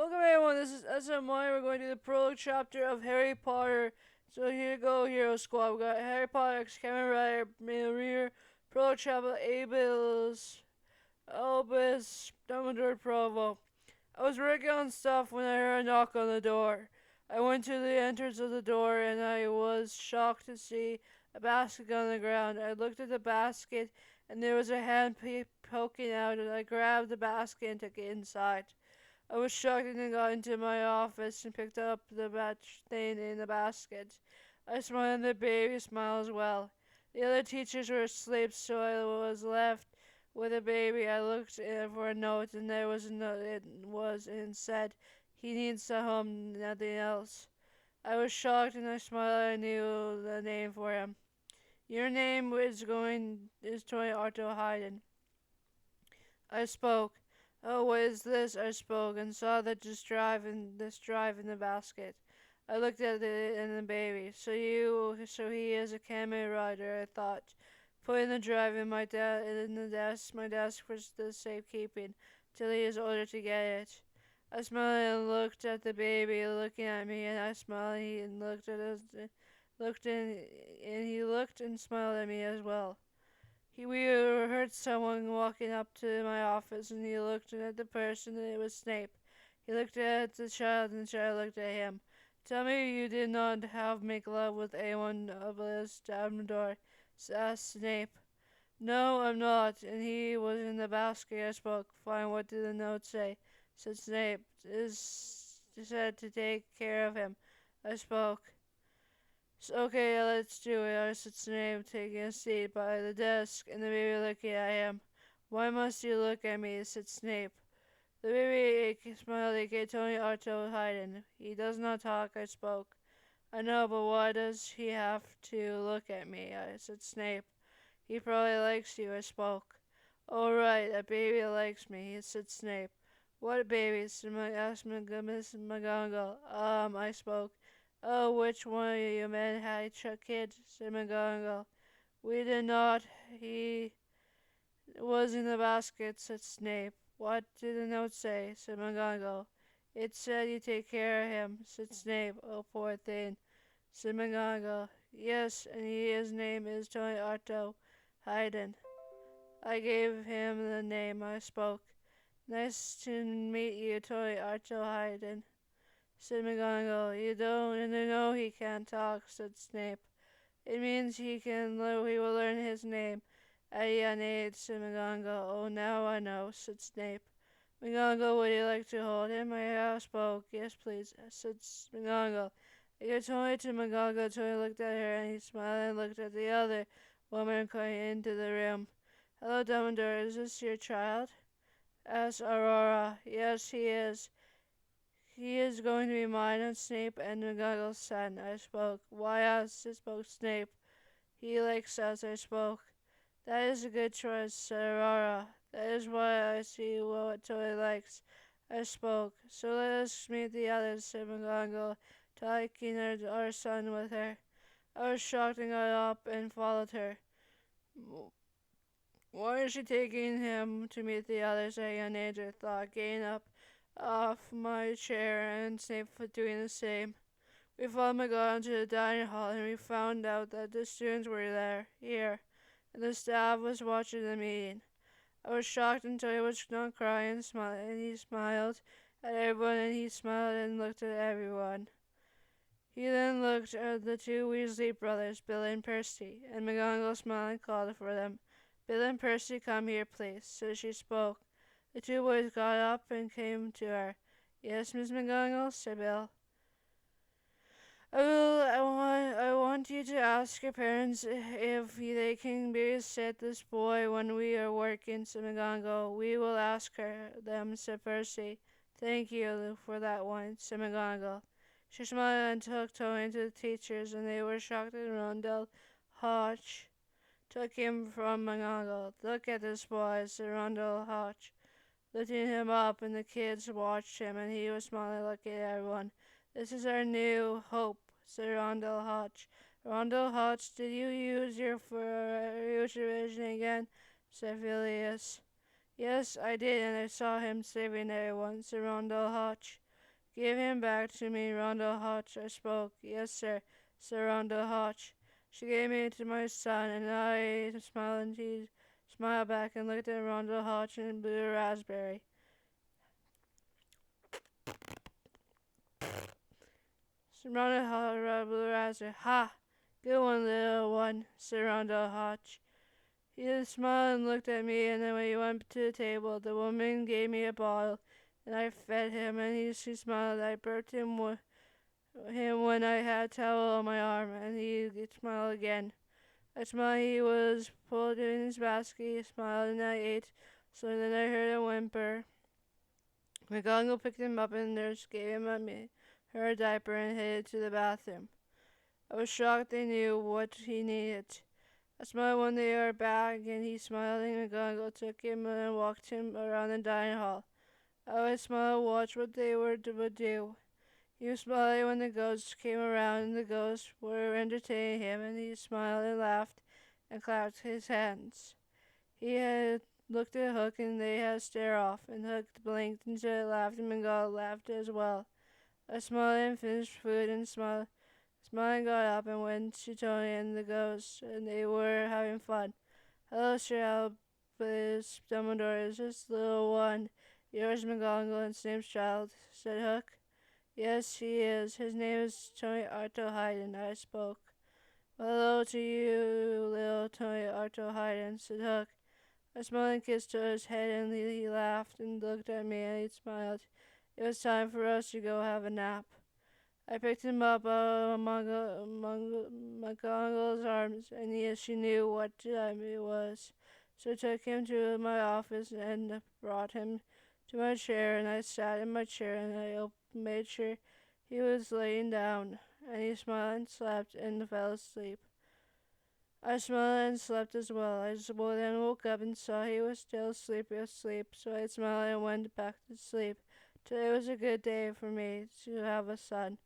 Welcome everyone, this is SMY. We're going to do the prologue chapter of Harry Potter. So here we go, Hero Squad. We got Harry Potter, Kamen Rider, Rear, prologue chapter, Albus Dumbledore, Provo. I was working on stuff when I heard a knock on the door. I went to the entrance of the door and I was shocked to see a basket on the ground. I looked at the basket and there was a hand poking out, and I grabbed the basket and took it inside. I was shocked and then got into my office and picked up the batch thing in the basket. I smiled and the baby smiled as well. The other teachers were asleep, so I was left with a baby. I looked for a note, and there was a note. It was and said, "He needs a home, nothing else." I was shocked and I smiled. I knew the name for him. "Your name is Toy Arto Hayden." I spoke. "Oh, what is this?" I spoke, and saw that this drive in the basket. I looked at it and the baby. So he is a Kamen rider, I thought. Putting the drive in the desk, my desk for the safekeeping, till he is older to get it. I smiled and looked at the baby looking at me, and I smiled and he looked and smiled at me as well. We heard someone walking up to my office, and he looked at the person, and it was Snape. He looked at the child, and the child looked at him. "Tell me you did not have make love with anyone, Albus Dumbledore," asked Snape. "No, I'm not, and he was in the basket." I spoke. "Fine, what did the note say?" said Snape. "Is said to take care of him." I spoke. "Okay, let's do it," I said Snape, taking a seat by the desk, and the baby looking at him. "Why must you look at me?" said Snape. The baby smiled at Tony Arto Hayden. "He does not talk," I spoke. "I know, but why does he have to look at me?" I said Snape. "He probably likes you," I spoke. "Oh, right, that baby likes me," said Snape. "What baby?" asked Miss McGonagall. I spoke. "Oh, which one of you men had a kid?" said McGonagall. "We did not. He was in the basket," said Snape. "What did the note say?" said McGonagall. "It said you take care of him," said Snape. "Oh, poor thing," said McGonagall. "Yes, and his name is Tony Arto Hayden." I gave him the name. I spoke. "Nice to meet you, Tony Arto Hayden," said McGonagall. "You don't know he can't talk," said Snape. "It means he will learn his name at a young age," said McGonagall. "Oh, now I know," said Snape. "McGonagall, would you like to hold him?" I spoke. "Yes, please," said McGonagall. I gave Tony to McGonagall. Tony looked at her, and he smiled and looked at the other woman coming into the room. "Hello, Dumbledore. Is this your child?" asked Aurora. "Yes, he is. He is going to be mine and Snape and McGonagall's son." I spoke. "Why us?" spoke Snape. "He likes us," I spoke. "That is a good choice," said Aurora. "That is why I see what Toy likes," I spoke. "So let us meet the others," said McGonagall, taking our son with her. I was shocked and got up and followed her. "Why is she taking him to meet the others?" I young thought, getting up off my chair and Snape doing the same. We followed McGonagall to the dining hall, and we found out that the students were here, and the staff was watching the meeting. I was shocked until he was not crying and he smiled at everyone, and he smiled and looked at everyone. He then looked at the two Weasley brothers, Bill and Percy, and McGonagall smiled and called for them. "Bill and Percy, come here, please." So she spoke. The two boys got up and came to her. "Yes, Miss McGonagall," said Bill. I want you to ask your parents if they can babysit this boy when we are working," said McGonagall. "We will ask them," said Percy. "Thank you for that one," said McGonagall. She smiled and took Tony to the teachers, and they were shocked that Rondell Hodge took him from McGonagall. "Look at this boy," said Rondell Hodge, lifting him up, and the kids watched him, and he was smiling, looking at everyone. "This is our new hope," said Rondell Hodge. "Rondell Hodge, did you use your future vision again?" said Phileas. "Yes, I did, and I saw him saving everyone," said Rondell Hodge. Give him back to me, Rhonda Hodge, I spoke. Yes, sir, said Rhonda Hodge. She gave me to my son, and I smiled, and he smiled back and looked at Rhonda Hodge and blew a raspberry. So Rhonda Hodge blew a raspberry. Ha! Good one, little one, said Rhonda Hodge. He just smiled and looked at me, and then when he went to the table, the woman gave me a bottle, and I fed him, and she smiled. I burped him when I had a towel on my arm, and he smiled again. I smiled. He was pulled in his basket. He smiled, and I ate. So then I heard a whimper. McGonagall picked him up, and nurse gave him her diaper and headed to the bathroom. I was shocked they knew what he needed. I smiled when they were back, and he smiled, and McGonagall took him and walked him around the dining hall. I always smiled and watched what they would do. He was smiling when the ghosts came around, and the ghosts were entertaining him, and he smiled and laughed and clapped his hands. He had looked at Hook, and they had to stare off, and Hook blinked and said laughed, and McGonagall laughed as well. I smiled and finished food and smiled. Smiling got up and went to Tony and the ghosts, and they were having fun. Hello, Sir Albus Dumbledore, is this little one yours, McGonagall, and Snape's child? Said Hook. Yes, he is. His name is Tony Arto Hayden, I spoke. Well, hello to you, little Tony Arto Hayden, said Hook. I smiled and kissed his head, and he laughed and looked at me, and he smiled. It was time for us to go have a nap. I picked him up among McGonagall's arms, and she knew what time it was. So I took him to my office and brought him to my chair, and I sat in my chair, and I made sure he was laying down, and he smiled and slept and fell asleep. I smiled and slept as well. I then woke up and saw he was still asleep, so I smiled and went back to sleep. Today was a good day for me to have a son.